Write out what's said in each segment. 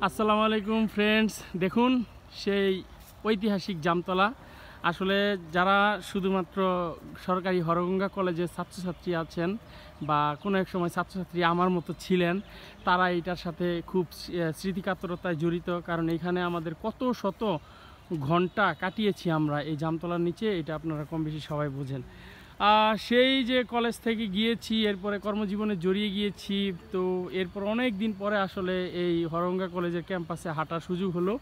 আসসালামু আলাইকুম ফ্রেন্ডস, দেখুন সেই ঐতিহাসিক জামতলা। আসলে যারা শুধুমাত্র সরকারি হরগঙ্গা কলেজের ছাত্রছাত্রী আছেন বা কোনো এক সময় ছাত্রছাত্রী আমার মতো ছিলেন, তারা এটার সাথে খুব স্মৃতিকাতরতায় জড়িত। কারণ এখানে আমাদের কত শত ঘন্টা কাটিয়েছি আমরা এই জামতলার নিচে, এটা আপনারা কম বেশি সবাই বোঝেন। সেই যে কলেজ থেকে গিয়েছি, এরপরে কর্মজীবনে জড়িয়ে গিয়েছি, তো এরপর অনেক দিন পরে আসলে এই হরগঙ্গা কলেজের ক্যাম্পাসে হাঁটার সুযোগ হলো।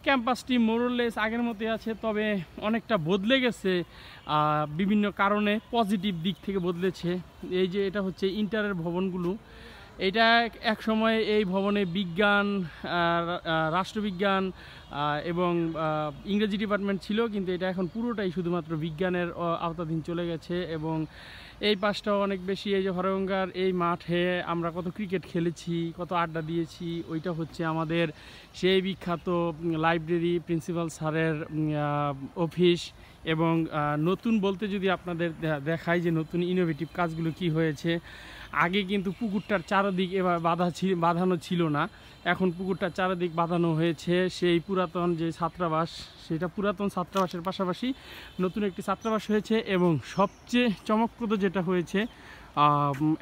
ক্যাম্পাসটি মোরলেস আগের মতোই আছে, তবে অনেকটা বদলে গেছে বিভিন্ন কারণে। পজিটিভ দিক থেকে বদলেছে। এই যে এটা হচ্ছে ইন্টারের ভবনগুলো, এটা এক সময় এই ভবনে বিজ্ঞান, রাষ্ট্রবিজ্ঞান এবং ইংরেজি ডিপার্টমেন্ট ছিল, কিন্তু এটা এখন পুরোটাই শুধুমাত্র বিজ্ঞানের আওতাধীন চলে গেছে। এবং এই পাশটাও অনেক বেশি, এই যে হরগঙ্গার এই মাঠে আমরা কত ক্রিকেট খেলেছি, কত আড্ডা দিয়েছি। ওইটা হচ্ছে আমাদের সেই বিখ্যাত লাইব্রেরি, প্রিন্সিপাল স্যারের অফিস। এবং নতুন বলতে যদি আপনাদের দেখাই যে নতুন ইনোভেটিভ কাজগুলো কি হয়েছে। আগে কিন্তু পুকুরটার চারদিক এবার বাঁধানো ছিল না, এখন পুকুরটার চারদিক বাঁধানো হয়েছে। সেই পুরাতন যে ছাত্রাবাস, সেটা পুরাতন ছাত্রাবাসের পাশাপাশি নতুন একটি ছাত্রাবাস হয়েছে। এবং সবচেয়ে চমকপ্রদ যেটা হয়েছে,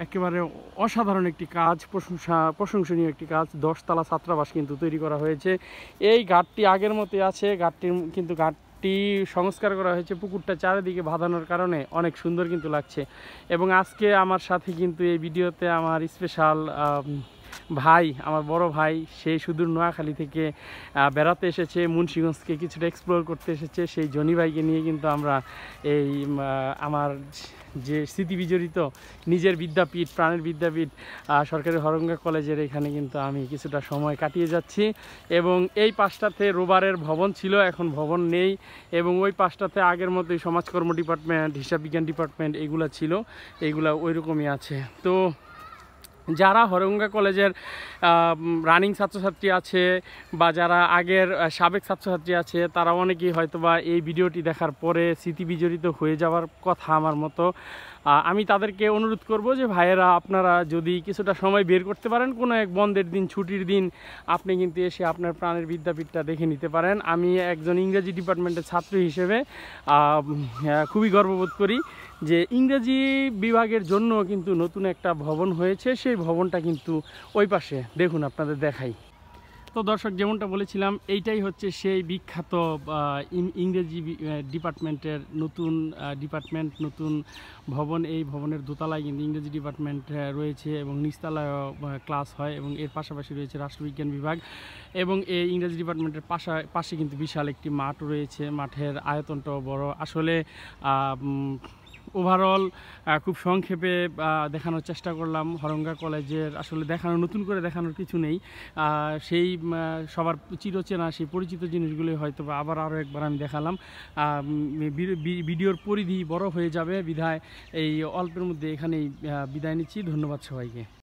একেবারে অসাধারণ একটি কাজ, প্রশংসনীয় একটি কাজ, 10 তলা ছাত্রাবাস কিন্তু তৈরি করা হয়েছে। এই ঘাটটি আগের মতোই আছে, ঘাটটি সংস্কার করা হয়েছে পুকুরটা চারিদিকে বাঁধানোর কারণে অনেক সুন্দর কিন্তু লাগছে। এবং আজকে আমার সাথে কিন্তু এই ভিডিওতে আমার স্পেশাল ভাই, আমার বড় ভাই, সেই সুদূর নোয়াখালী থেকে বেড়াতে এসেছে, মুন্সিগঞ্জকে কিছুটা এক্সপ্লোর করতে এসেছে। সেই জনি ভাইকে নিয়ে কিন্তু আমরা এই আমার যে স্মৃতি বিজড়িত নিজের বিদ্যাপীঠ, প্রাণের বিদ্যাপীঠ সরকারি হরগঙ্গা কলেজের এখানে কিন্তু আমি কিছুটা সময় কাটিয়ে যাচ্ছি। এবং এই পাশটাতে রোবারের ভবন ছিল, এখন ভবন নেই। এবং ওই পাশটাতে আগের মতোই সমাজকর্ম ডিপার্টমেন্ট, হিসাব বিজ্ঞান ডিপার্টমেন্ট এগুলো ছিল, এইগুলা ওই রকমই আছে। তো যারা হরগঙ্গা কলেজের রানিং ছাত্রছাত্রী আছে বা যারা আগের সাবেক ছাত্রছাত্রী আছে, তারা অনেকেই হয়তোবা এই ভিডিওটি দেখার পরে স্মৃতি বিজড়িত হয়ে যাওয়ার কথা আমার মতো। আমি তাদেরকে অনুরোধ করব যে ভাইয়েরা, আপনারা যদি কিছুটা সময় বের করতে পারেন, কোনো এক বন্ধের দিন, ছুটির দিন, আপনি কিন্তু এসে আপনার প্রাণের বিদ্যাপীঠটা দেখে নিতে পারেন। আমি একজন ইংরেজি ডিপার্টমেন্টের ছাত্র হিসেবে খুবই গর্ববোধ করি যে ইংরেজি বিভাগের জন্য কিন্তু নতুন একটা ভবন হয়েছে। সেই ভবনটা কিন্তু ওই পাশে, দেখুন আপনাদের দেখাই। তো দর্শক, যেমনটা বলেছিলাম, এইটাই হচ্ছে সেই বিখ্যাত ইংরেজি ডিপার্টমেন্টের নতুন ডিপার্টমেন্ট, নতুন ভবন। এই ভবনের দোতলায় কিন্তু ইংরেজি ডিপার্টমেন্ট রয়েছে এবং নিচতলায় ক্লাস হয়। এবং এর পাশাপাশি রয়েছে রাষ্ট্রবিজ্ঞান বিভাগ। এবং এই ইংরেজি ডিপার্টমেন্টের পাশে কিন্তু বিশাল একটি মাঠ রয়েছে, মাঠের আয়তনটাও বড়। আসলে ওভারঅল খুব সংক্ষেপে দেখানোর চেষ্টা করলাম হরগঙ্গা কলেজের। আসলে নতুন করে দেখানোর কিছু নেই, সেই সবার চিরচেনা সেই পরিচিত জিনিসগুলি হয়তো আবার আরও একবার আমি দেখালাম। ভিডিওর পরিধি বড় হয়ে যাবে বিধায় এই অল্পের মধ্যে এখানেই বিদায় নিচ্ছি। ধন্যবাদ সবাইকে।